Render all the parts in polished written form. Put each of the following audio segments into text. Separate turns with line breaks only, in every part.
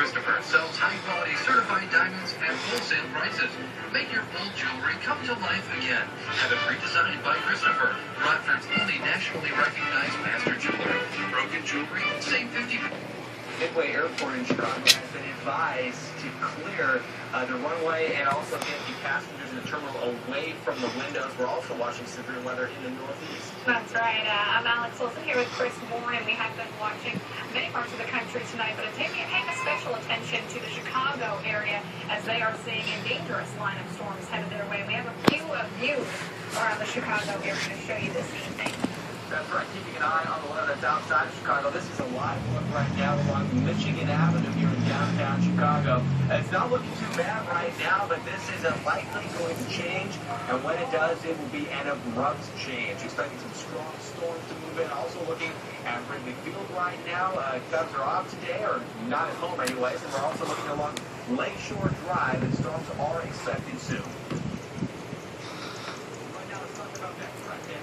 Christopher sells high-quality certified diamonds at wholesale prices. Make your old jewelry come to life again. Have it redesigned by Christopher, Rockford's only nationally recognized master jeweler. Broken jewelry, save 50%.
Midway Airport in Chicago has been advised to clear the runway and also get the passengers in the terminal away from the windows. We're also watching severe weather in the northeast.
That's right. I'm Alex Wilson here with Chris Moore, and we have been watching many parts of the country tonight, but paying special attention to the Chicago area as they are seeing a dangerous line of storms headed their way. We have a few of you around the Chicago area to show you this evening.
That's right, keeping an eye on the weather that's outside of Chicago. This is a live look right now along Michigan Avenue here in downtown Chicago. It's not looking too bad right now, but this is likely going to change. And when it does, it will be an abrupt change. Expecting some strong storms to move in. Also looking at Wrigley Field right now. Cubs are off today, or not at home anyways. And we're also looking along Lakeshore Drive, and storms are expected soon.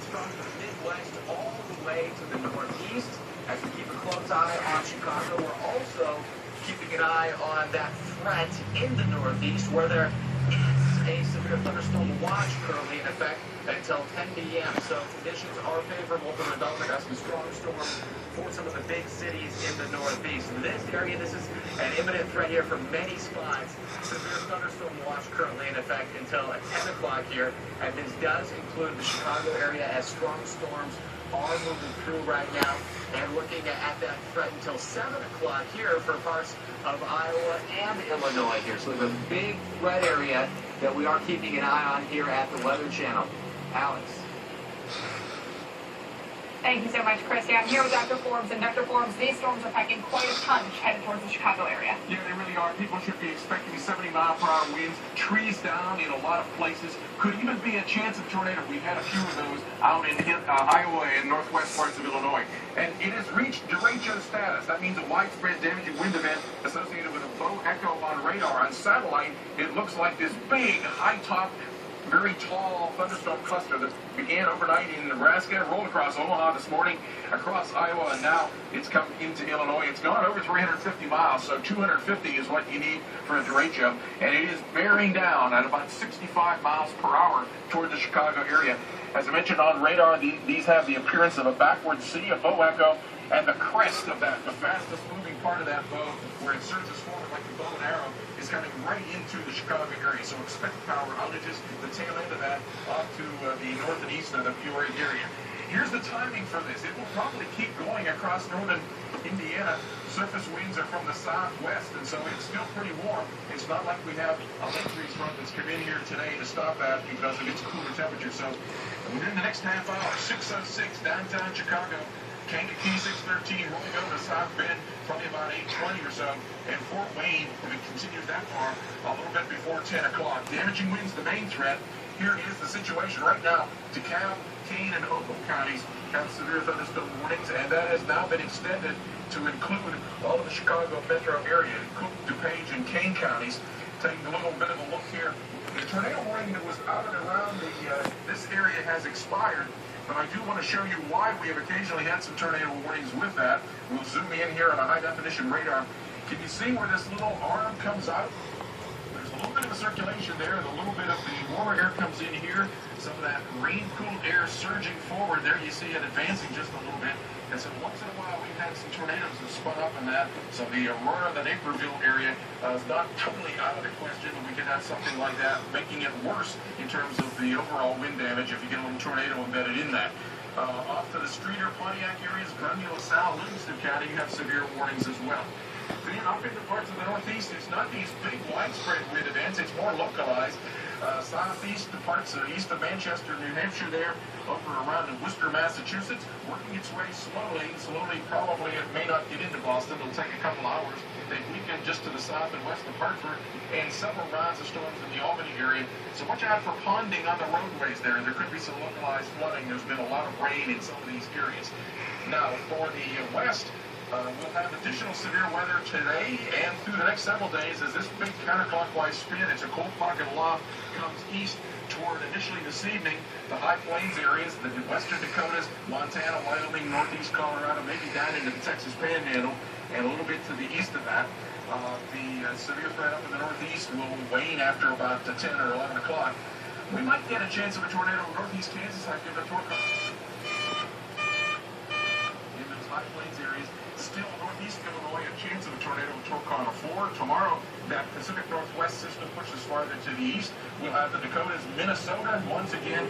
From the Midwest all the way to the Northeast. As we keep a close eye on Chicago, we're also keeping an eye on that threat in the Northeast where there is a severe thunderstorm watch currently in effect until 10 p.m. So conditions are favorable for development of some strong storms for some of the big cities in the Northeast. In this area, this is an imminent threat here for many spots. Severe thunderstorm watch currently in effect until 10 o'clock here, and this does include the Chicago area as strong storms are moving through right now, and looking at that threat until 7 o'clock here for parts of Iowa and Illinois here. So there's a big threat area that we are keeping an eye on here at the Weather Channel. Alex.
Thank you so much, Chris. Yeah, I'm here with Dr. Forbes, and Dr. Forbes, these storms are packing quite a punch headed towards the Chicago area.
Yeah, they really are. People should be expecting 70-mile-per-hour winds, trees down in a lot of places. Could even be a chance of tornado. We've had a few of those out in Iowa and northwest parts of Illinois. And it has reached Derecho status. That means a widespread damaging wind event associated with a low echo on radar. On satellite, it looks like this big, high-top, very tall thunderstorm cluster that began overnight in Nebraska, rolled across Omaha this morning, across Iowa, and now it's come into Illinois. It's gone over 350 miles, so 250 is what you need for a derecho, and it is bearing down at about 65 miles per hour toward the Chicago area. As I mentioned on radar, these have the appearance of a backward C, a bow echo, and the crest of that, the fastest moving part of that bow, where it serves as forward like the bow and arrow, is coming right into the Chicago area. So expect power outages, the tail end of that, off to the north and east of the Peoria area. Here's the timing for this. It will probably keep going across northern Indiana. Surface winds are from the southwest, and so it's still pretty warm. It's not like we have a lake breeze front that's come in here today to stop that because of its cooler temperature. So within the next half hour, 6:06 downtown Chicago, Kankakee 613 rolling over to South Bend, probably about 8:20 or so, and Fort Wayne, if it continues that far, a little bit before 10 o'clock. Damaging winds, the main threat. Here is the situation right now. DeKalb, Kane, and Oakland counties have severe thunderstorm warnings, and that has now been extended to include all of the Chicago metro area, Cook, DuPage, and Kane counties. Taking a little bit of a look here, the tornado warning that was out and around this area has expired. But I do want to show you why we have occasionally had some tornado warnings with that. We'll zoom in here on a high-definition radar. Can you see where this little arm comes out? There's a little bit of a circulation there, and a little bit of the warmer air comes in here. Some of that rain-cooled air surging forward there. You see it advancing just a little bit. And so once in a while, we've had some tornadoes that spun up in that. So the Aurora, the Naperville area is not totally out of the question, but we could have something like that, making it worse in terms of the overall wind damage if you get a little tornado embedded in that. Off to the Streeter, Pontiac areas, Grundy, LaSalle, Livingston County, you have severe warnings as well. Then up into parts of the Northeast, it's not these big widespread wind events, it's more localized. Southeast, the parts east of Manchester, New Hampshire there, over around in Worcester, Massachusetts, working its way slowly, probably it may not get into Boston, it'll take a couple hours. They weekend just to the south and west of Hartford, and several rounds of storms in the Albany area. So watch out for ponding on the roadways there. There could be some localized flooding. There's been a lot of rain in some of these areas. Now, for the west, we'll have additional severe weather today and through the next several days as this big counterclockwise spin, it's a cold pocket aloft, comes east toward initially this evening the high plains areas, the western Dakotas, Montana, Wyoming, northeast Colorado, maybe down into the Texas Panhandle, and a little bit to the east of that. severe threat up in the northeast will wane after about 10 or 11 o'clock. We might get a chance of a tornado in northeast Kansas. I've given a tornado in those high plains areas. Still northeast Illinois, a chance of a tornado with tornado 4. Tomorrow, that Pacific Northwest system pushes farther to the east. We'll have the Dakotas, Minnesota, once again.